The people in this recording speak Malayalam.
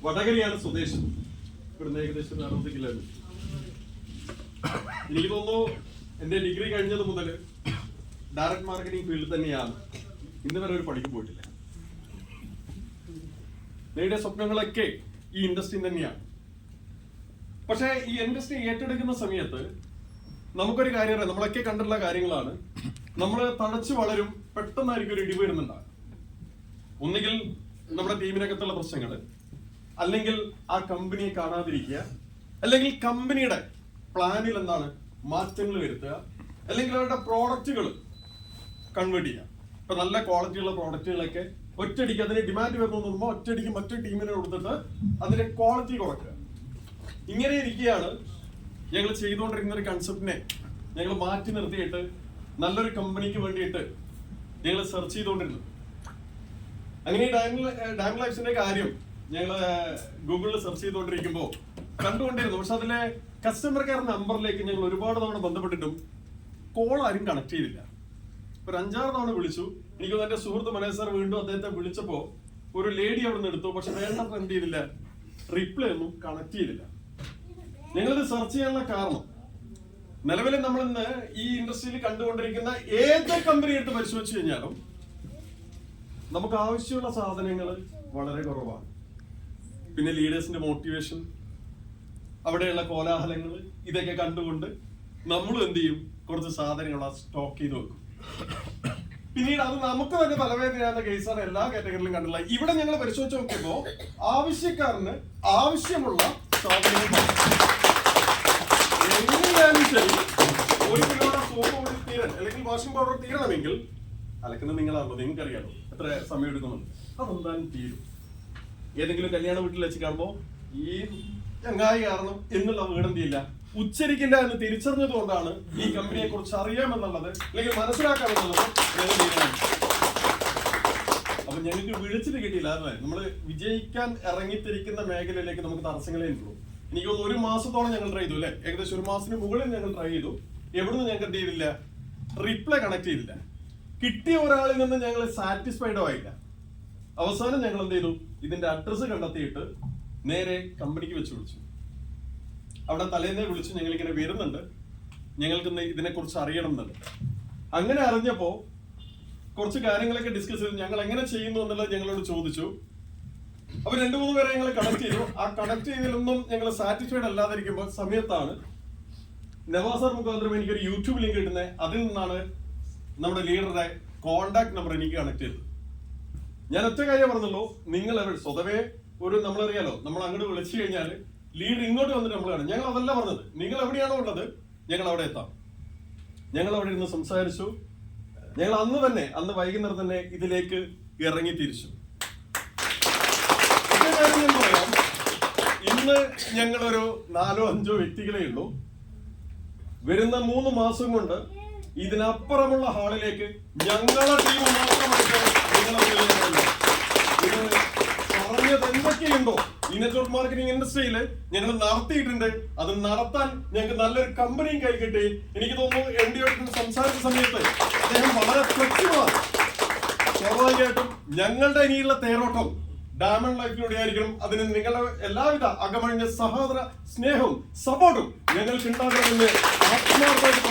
വടകരയാണ് സ്വദേശം. ഇവിടുന്ന് ഏകദേശം 60 കിലോമീറ്റർ. എനിക്ക് തോന്നുന്നു എന്റെ ഡിഗ്രി കഴിഞ്ഞത് മുതൽ ഡയറക്ട് മാർക്കറ്റിംഗ് ഫീൽഡിൽ തന്നെയാണ്. ഇന്ന് വരെ ഒരു പണിക്ക് പോയിട്ടില്ല. നേടിയ സ്വപ്നങ്ങളൊക്കെ ഈ ഇൻഡസ്ട്രി തന്നെയാണ്. പക്ഷെ ഈ ഇൻഡസ്ട്രി ഏറ്റെടുക്കുന്ന സമയത്ത് നമുക്കൊരു കാര്യം അറിയാം. നമ്മളൊക്കെ കണ്ടിട്ടുള്ള കാര്യങ്ങളാണ്. നമ്മൾ തഴച്ചു വളരും, പെട്ടെന്നായിരിക്കും ഒരു ഇടിവ് വരുന്നുണ്ടാകും. ഒന്നുകിൽ നമ്മുടെ ടീമിനകത്തുള്ള പ്രശ്നങ്ങൾ, അല്ലെങ്കിൽ ആ കമ്പനിയെ കാണാതിരിക്കുക, അല്ലെങ്കിൽ കമ്പനിയുടെ പ്ലാനിൽ എന്താണ് മാറ്റങ്ങൾ വരുത്തുക, അല്ലെങ്കിൽ അവരുടെ പ്രോഡക്റ്റുകൾ കൺവേർട്ട് ചെയ്യുക. ഇപ്പൊ നല്ല ക്വാളിറ്റിയുള്ള പ്രോഡക്റ്റുകളൊക്കെ ഒറ്റയടിക്ക് അതിന് ഡിമാൻഡ് വരുന്നു തോന്നുമ്പോൾ ഒറ്റയടിക്ക് മറ്റൊരു ടീമിനെ കൊടുത്തിട്ട് അതിന്റെ ക്വാളിറ്റി കുറയ്ക്കുക. ഇങ്ങനെ ഇരിക്കുകയാണ് ഞങ്ങൾ ചെയ്തുകൊണ്ടിരിക്കുന്ന ഒരു കൺസെപ്റ്റിനെ ഞങ്ങൾ മാറ്റി നിർത്തിയിട്ട് നല്ലൊരു കമ്പനിക്ക് വേണ്ടിയിട്ട് ഞങ്ങൾ സെർച്ച് ചെയ്തുകൊണ്ടിരുന്നത്. അങ്ങനെ ഡാം ലൈഫ്സിന്റെ കാര്യം ഞങ്ങൾ ഗൂഗിളിൽ സെർച്ച് ചെയ്തുകൊണ്ടിരിക്കുമ്പോൾ കണ്ടുകൊണ്ടിരുന്നു. പക്ഷെ അതിലെ കസ്റ്റമർ കെയർ നമ്പറിലേക്ക് ഞങ്ങൾ ഒരുപാട് തവണ ബന്ധപ്പെട്ടിട്ടും കോൾ ആരും കണക്ട് ചെയ്തില്ല. ഒരു 5-6 തവണ വിളിച്ചു. എനിക്ക് എന്റെ സുഹൃത്ത് മനേജ് സാർ വീണ്ടും അദ്ദേഹത്തെ വിളിച്ചപ്പോ ഒരു ലേഡി അവിടെ നിന്ന് എടുത്തു. പക്ഷെ വേണ്ടത്ര എന്ത് ചെയ്തില്ല, റിപ്ലൈ ഒന്നും കണക്ട് ചെയ്തില്ല. ഞങ്ങളിത് സെർച്ച് ചെയ്യാനുള്ള കാരണം, നിലവിൽ നമ്മൾ ഇന്ന് ഈ ഇൻഡസ്ട്രിയിൽ കണ്ടുകൊണ്ടിരിക്കുന്ന ഏത് കമ്പനി എടുത്ത് പരിശോധിച്ചു കഴിഞ്ഞാലും നമുക്ക് ആവശ്യമുള്ള സാധനങ്ങൾ വളരെ കുറവാണ്. പിന്നെ ലീഡേഴ്സിന്റെ മോട്ടിവേഷൻ, അവിടെയുള്ള കോലാഹലങ്ങൾ, ഇതൊക്കെ കണ്ടുകൊണ്ട് നമ്മൾ എന്ത് ചെയ്യും, കുറച്ച് സാധനങ്ങൾ സ്റ്റോക്ക് ചെയ്ത് വെക്കും. പിന്നീട് അത് നമുക്ക് തന്നെ തലവേദനയാകുന്ന കേസാണ് എല്ലാ കാറ്റഗറിയിലും കണ്ടുള്ള. ഇവിടെ ഞങ്ങൾ പരിശോധിച്ച് നോക്കിയപ്പോ ആവശ്യക്കാരന് ആവശ്യമുള്ള സാധനങ്ങൾ എങ്ങനെയാലും ശരി 1 കിലോയുടെ സോപ്പ് പൊടി തീരാൻ, അല്ലെങ്കിൽ വാഷിംഗ് പൗഡർ തീരണമെങ്കിൽ അലക്കുന്നത് നിങ്ങളാണല്ലോ, നിങ്ങൾക്കറിയാലോ എത്ര സമയം എടുക്കുന്നുണ്ട്. അതെന്തായാലും തീരും. ഏതെങ്കിലും കല്യാണ വീട്ടിൽ വെച്ച് കാണുമ്പോ ഈ ചങ്ങായി കാരണം എന്നുള്ള വീടെന്തിയില്ല, ഉച്ചരിക്കില്ല എന്ന് തിരിച്ചറിഞ്ഞത് കൊണ്ടാണ് ഈ കമ്പനിയെ കുറിച്ച് അറിയാമെന്നുള്ളത് അല്ലെങ്കിൽ മനസ്സിലാക്കാമെന്നുള്ളത് ഞങ്ങൾ തീരുമാനിച്ചു. അപ്പൊ ഞങ്ങൾക്ക് വിളിച്ചിട്ട് കിട്ടിയില്ല. അല്ലേ, നമ്മള് വിജയിക്കാൻ ഇറങ്ങിത്തിരിക്കുന്ന മേഖലയിലേക്ക് നമുക്ക് തടസ്സങ്ങളേ ഉള്ളൂ. എനിക്ക് തോന്നുന്നു 1 മാസത്തോളം ഞങ്ങൾ ട്രൈ ചെയ്തു, അല്ലെ, ഏകദേശം 1 മാസത്തിന് മുകളിൽ ഞങ്ങൾ ട്രൈ ചെയ്തു. എവിടുന്ന് ഞങ്ങൾക്ക് എന്ത് ചെയ്തില്ല, റിപ്ലൈ കണക്ട് ചെയ്തില്ല. കിട്ടിയ ഒരാളിൽ നിന്ന് ഞങ്ങൾ സാറ്റിസ്ഫൈഡോ ആയില്ല. അവസാനം ഞങ്ങൾ എന്ത് ചെയ്തു, ഇതിന്റെ അഡ്രസ്സ് കണ്ടെത്തിയിട്ട് നേരെ കമ്പനിക്ക് വെച്ച് വിളിച്ചു. അവിടെ തലേന്നേ വിളിച്ചു, ഞങ്ങൾ ഇങ്ങനെ വരുന്നുണ്ട്, ഞങ്ങൾക്ക് ഇതിനെ കുറിച്ച് അറിയണം എന്നുണ്ട്. അങ്ങനെ അറിഞ്ഞപ്പോ കുറച്ച് കാര്യങ്ങളൊക്കെ ഡിസ്കസ് ചെയ്തു. ഞങ്ങൾ എങ്ങനെ ചെയ്യുന്നു എന്നുള്ളത് ഞങ്ങളോട് ചോദിച്ചു. അപ്പൊ 2-3 പേരെ ഞങ്ങൾ കണക്ട് ചെയ്തു. ആ കണക്ട് ചെയ്തതിലൊന്നും ഞങ്ങൾ സാറ്റിസ്ഫൈഡ് അല്ലാതിരിക്കുമ്പോൾ സമയത്താണ് നവാസർ മുഖാന്തരം എനിക്കൊരു യൂട്യൂബ് ലിങ്ക് കിട്ടുന്നത്. അതിൽ നിന്നാണ് നമ്മുടെ ലീഡറുടെ കോണ്ടാക്ട് നമ്പർ എനിക്ക് കണക്ട് ചെയ്തത്. ഞാൻ ഒറ്റ കാര്യം പറഞ്ഞുള്ളൂ, നിങ്ങൾ സ്വതവേ ഒരു നമ്മളറിയാലോ, നമ്മൾ അങ്ങോട്ട് വിളിച്ചു കഴിഞ്ഞാൽ ലീഡർ ഇങ്ങോട്ട് വന്നിട്ട് നമ്മൾ കാണും. ഞങ്ങൾ അതല്ല പറഞ്ഞത്, നിങ്ങൾ എവിടെയാണോ ഉള്ളത് ഞങ്ങൾ അവിടെ എത്താം. ഞങ്ങൾ അവിടെ ഇരുന്ന് സംസാരിച്ചു. ഞങ്ങൾ അന്ന് വൈകുന്നേരം തന്നെ ഇതിലേക്ക് ഇറങ്ങി തിരിച്ചു. ഞാൻ പറയാം, ഇന്ന് ഞങ്ങളൊരു 4-5 വ്യക്തികളേ ഉള്ളൂ. വരുന്ന 3 മാസം കൊണ്ട് ഇതിനപ്പുറമുള്ള ഹാളിലേക്ക് ഞങ്ങളെ ടീം മാത്രമായിട്ട് പറഞ്ഞത് എന്തൊക്കെയുണ്ടോ ഈ നെറ്റ്വർക്ക് മാർക്കറ്റിംഗ് ഇൻഡസ്ട്രിയിൽ ഞങ്ങൾ നടത്തിയിട്ടുണ്ട്. അത് നടത്താൻ ഞങ്ങൾക്ക് നല്ലൊരു കമ്പനിയും കൈ കിട്ടി. എനിക്ക് തോന്നുന്നു MD സംസാരിച്ച സമയത്ത് അദ്ദേഹം വളരെ ഫ്ലെക്സിബിളാണ്. സ്വാഭാവികമായിട്ടും ഞങ്ങളുടെ ഇനിയുള്ള തേരോട്ടം ഡയമണ്ട് ലൈഫിലൂടെ ആയിരിക്കണം. അതിന് നിങ്ങളുടെ എല്ലാവിധ അകമഴിഞ്ഞ സഹോദര സ്നേഹവും സപ്പോർട്ടും ഞങ്ങൾക്ക് ഉണ്ടാകണമെന്ന് ആത്മാർത്ഥമായിട്ട്